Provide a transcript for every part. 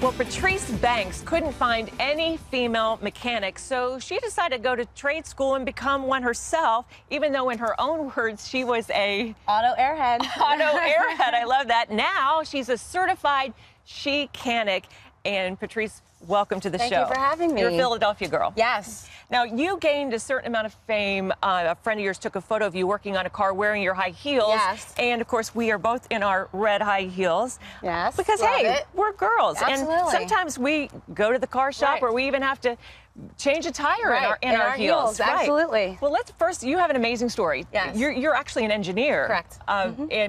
Well, Patrice Banks couldn't find any female mechanics, so she decided to go to trade school and become one herself, even though in her own words, she was a auto airhead. Auto airhead. I love that. Now she's a certified she-canic. And Patrice, welcome to the show. Thank you for having me. You're a Philadelphia girl. Yes. Now, you gained a certain amount of fame. A friend of yours took a photo of you working on a car wearing your high heels. Yes. And, of course, we are both in our red high heels. Yes. Because, love hey, it. we're girls. Absolutely. And sometimes we go to the car shop Right. or we even have to change a tire in our heels. Right. Absolutely. Well, let's first, you have an amazing story. Yes. You're actually an engineer. Correct.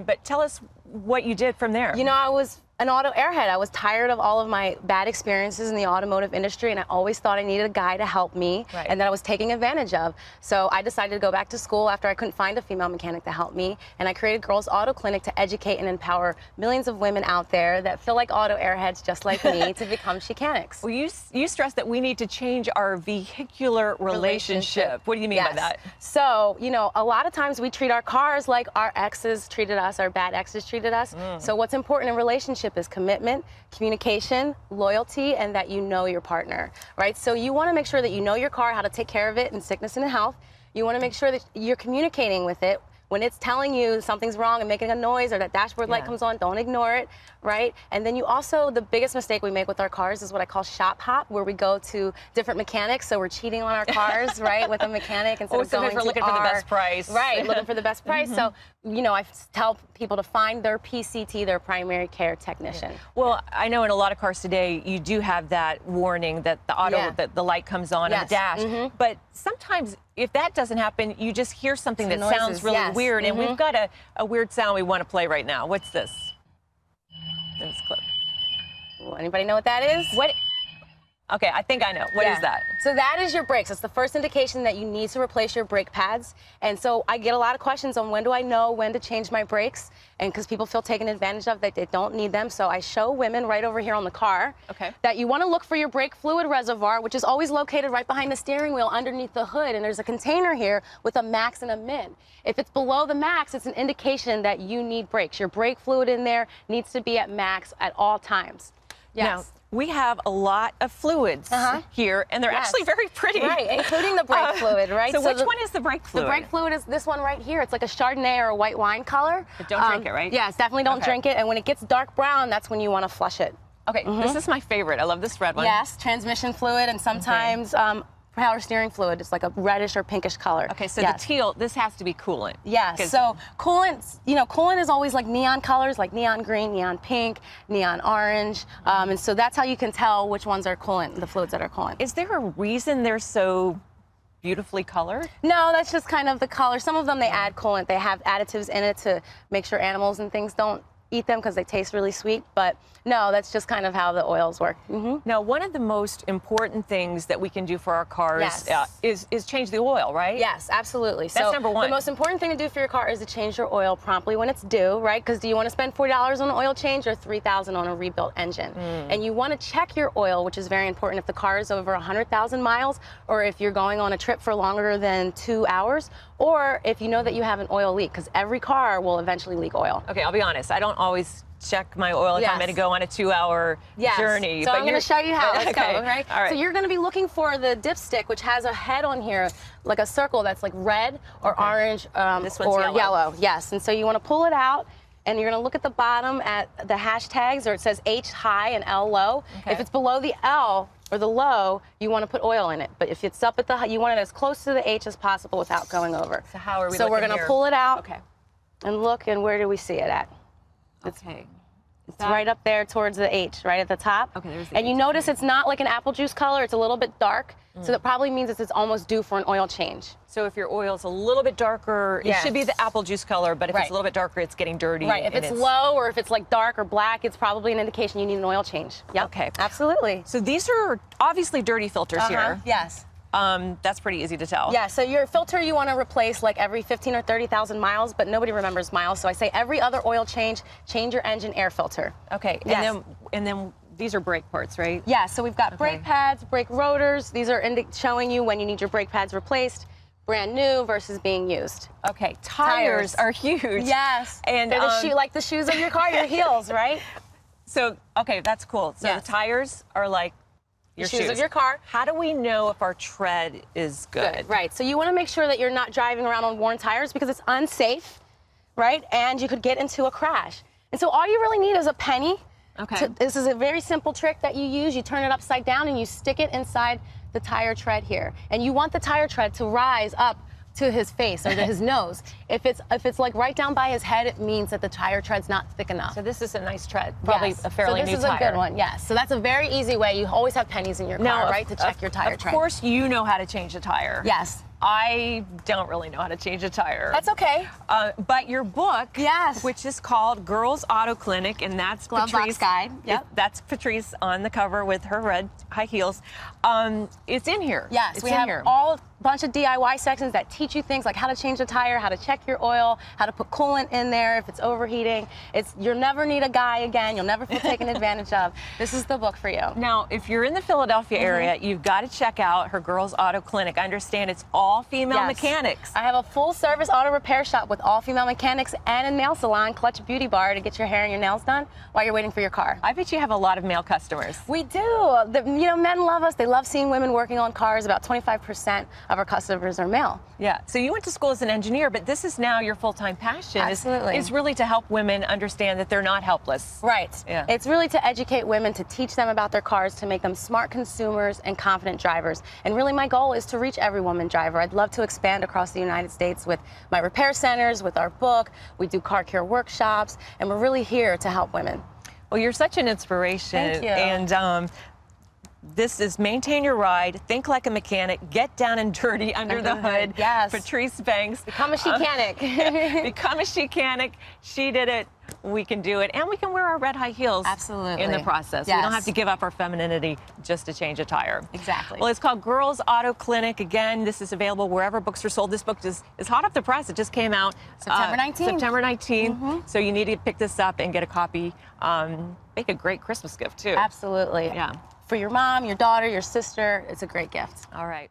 But tell us what you did from there. You know, I was an auto airhead. I was tired of all of my bad experiences in the automotive industry, and I always thought I needed a guy to help me and that I was taking advantage of. So I decided to go back to school after I couldn't find a female mechanic to help me, and I created Girls Auto Clinic to educate and empower millions of women out there that feel like auto airheads just like me to become she-canics. Well, you stress that we need to change our vehicular relationship. What do you mean by that? So, you know, a lot of times we treat our cars like our exes treated us, our bad exes treated us. So what's important in relationship is commitment, communication, loyalty, and that you know your partner, right? So you want to make sure that you know your car, how to take care of it in sickness and in health. You want to make sure that you're communicating with it. When it's telling you something's wrong and making a noise or that dashboard light comes on, don't ignore it, right? And then you also, the biggest mistake we make with our cars is what I call shop hop, where we go to different mechanics, so we're cheating on our cars, right, with a mechanic instead of going to looking for the best price. Right, looking for the best price. So, you know, I tell people to find their PCT, their primary care technician. Well, I know in a lot of cars today, you do have that warning that the light comes on in the dash. But sometimes if that doesn't happen, you just hear something that sounds really weird. And we've got a weird sound we want to play right now. What's this? This clip. Well, anybody know what that is? What? Okay, I think I know. What is that? So that is your brakes. It's the first indication that you need to replace your brake pads. And so I get a lot of questions on when do I know when to change my brakes, and because people feel taken advantage of, that they don't need them. So I show women right over here on the car that you want to look for your brake fluid reservoir, which is always located right behind the steering wheel underneath the hood. And there's a container here with a max and a min. If it's below the max, it's an indication that you need brakes. Your brake fluid in there needs to be at max at all times. Now, we have a lot of fluids here, and they're actually very pretty. Right, including the brake fluid, right? So which one is the brake fluid? The brake fluid is this one right here. It's like a Chardonnay or a white wine color. But don't drink it, right? Yes, definitely don't drink it. And when it gets dark brown, that's when you want to flush it. Okay, this is my favorite. I love this red one. Yes, transmission fluid, and sometimes power steering fluid. It's like a reddish or pinkish color. Okay, so the teal, this has to be coolant. Yes, so coolant, you know, coolant is always like neon colors, like neon green, neon pink, neon orange. And so that's how you can tell which ones are coolant, the fluids that are coolant. Is there a reason they're so beautifully colored? No, that's just kind of the color. Some of them, they add coolant. They have additives in it to make sure animals and things don't eat them because they taste really sweet, but no, that's just kind of how the oils work. Now, one of the most important things that we can do for our cars is change the oil, right? Yes, absolutely. That's number one. The most important thing to do for your car is to change your oil promptly when it's due, right? Because do you want to spend $40 on an oil change or $3,000 on a rebuilt engine? And you want to check your oil, which is very important if the car is over 100,000 miles, or if you're going on a trip for longer than 2 hours, or if you know that you have an oil leak, because every car will eventually leak oil. Okay, I'll be honest. I don't always check my oil if I'm going to go on a 2-hour journey. So I'm going to show you how. Let's go, right? All right. So you're going to be looking for the dipstick, which has a head on here, like a circle that's like red or orange or yellow. Yes, and so you want to pull it out, and you're going to look at the bottom at the hashtags, or it says H high and L low. If it's below the L or the low, you want to put oil in it. But if it's up at the high, you want it as close to the H as possible without going over. So how are we So we're going to pull it out and look, and where do we see it at? It's right up there towards the H, right at the top. Okay, there's the H. And you notice it's not like an apple juice color, it's a little bit dark. So that probably means it's almost due for an oil change. So if your oil's a little bit darker, it should be the apple juice color, but if it's a little bit darker, it's getting dirty. Right, if it's low or if it's like dark or black, it's probably an indication you need an oil change. Yep. Okay. Absolutely. So these are obviously dirty filters here. Yes. That's pretty easy to tell. Yeah, so your filter you want to replace like every 15 or 30,000 miles, but nobody remembers miles. So I say every other oil change your engine air filter. Okay, and then these are brake parts, right? Yeah, so we've got brake pads, brake rotors. These are showing you when you need your brake pads replaced, brand new versus being used. Okay, tires are huge. Yes, and they're like the shoes of your car, your heels, right? So, okay, that's cool. So Yes. the tires are like your shoes of your car. How do we know if our tread is good? Right. So you want to make sure that you're not driving around on worn tires because it's unsafe, right? And you could get into a crash. And so all you really need is a penny. Okay. This is a very simple trick that you use. You turn it upside down and you stick it inside the tire tread here. And you want the tire tread to rise up to his face or to his nose. If it's like right down by his head, it means that the tire tread's not thick enough. So this is a nice tread, probably Yes. a fairly new tire. So this is a good one, yes. So that's a very easy way. You always have pennies in your car, right, to check your tire tread. Of course you know how to change a tire. Yes. I don't really know how to change a tire. That's okay. But your book, Yes. which is called Girls Auto Clinic, and that's Glove Patrice. box guide. Yep. That's Patrice on the cover with her red high heels. It's in here. Yes, it's we in have here. a bunch of DIY sections that teach you things like how to change a tire, how to check your oil, how to put coolant in there if it's overheating. You'll never need a guy again. You'll never feel taken advantage of. This is the book for you. Now, if you're in the Philadelphia area, you've got to check out her Girls Auto Clinic. I understand it's all female Yes. mechanics. I have a full-service auto repair shop with all female mechanics and a nail salon, Clutch Beauty Bar, to get your hair and your nails done while you're waiting for your car. I bet you have a lot of male customers. We do. Men love us. They love seeing women working on cars. About 25% of our customers are male. Yeah. So you went to school as an engineer, but this is now your full-time passion. Absolutely. Is really to help women understand that they're not helpless. Right. Yeah. It's really to educate women, to teach them about their cars, to make them smart consumers and confident drivers. And really my goal is to reach every woman driver. I'd love to expand across the United States with my repair centers, with our book. We do car care workshops, and we're really here to help women. Well, you're such an inspiration. Thank you. And this is Maintain Your Ride, Think Like a Mechanic, Get Down and Dirty Under the Hood. Yes. Patrice Banks. Become a chicanic. Become a chicanic. She did it. We can do it. And we can wear our red high heels. Absolutely. In the process. Yes. We don't have to give up our femininity just to change a tire. Exactly. Well, it's called Girls Auto Clinic. Again, this is available wherever books are sold. This book is hot off the press. It just came out September 19th. September 19th. So you need to pick this up and get a copy. Make a great Christmas gift, too. Absolutely. Yeah. For your mom, your daughter, your sister, it's a great gift. All right.